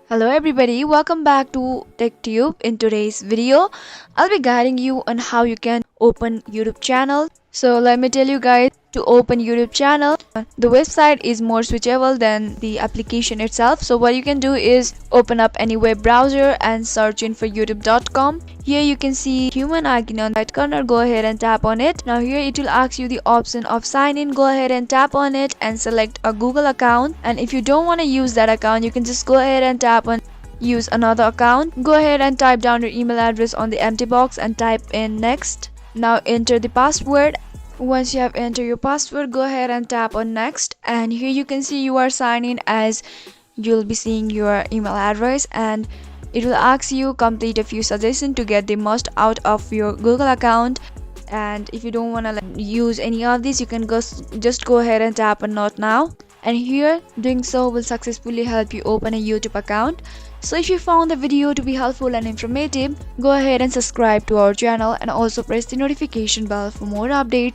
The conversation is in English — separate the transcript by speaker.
Speaker 1: Hello everybody, welcome back to TechTube. In today's video, I'll be guiding you on how you can open YouTube channel. So let me tell you guys, to open YouTube channel, the website is more switchable than the application itself. So what you can do is open up any web browser and search in for youtube.com. Here you can see human icon on the right corner. Go ahead and tap on it. Now here it will ask you the option of sign in. Go ahead and tap on it and select a Google account. And if you don't want to use that account, you can just go ahead and tap on use another account. Go ahead and type down your email address on the empty box and type in next. Now enter the password. Once you have entered your password, go ahead and tap on next, and here you can see you are signed in, as you'll be seeing your email address, and it will ask you complete a few suggestions to get the most out of your Google account. And if you don't want to use any of these, you can just go ahead and tap on not now, and here doing so will successfully help you open a YouTube account. So if you found the video to be helpful and informative, go ahead and subscribe to our channel and also press the notification bell for more updates.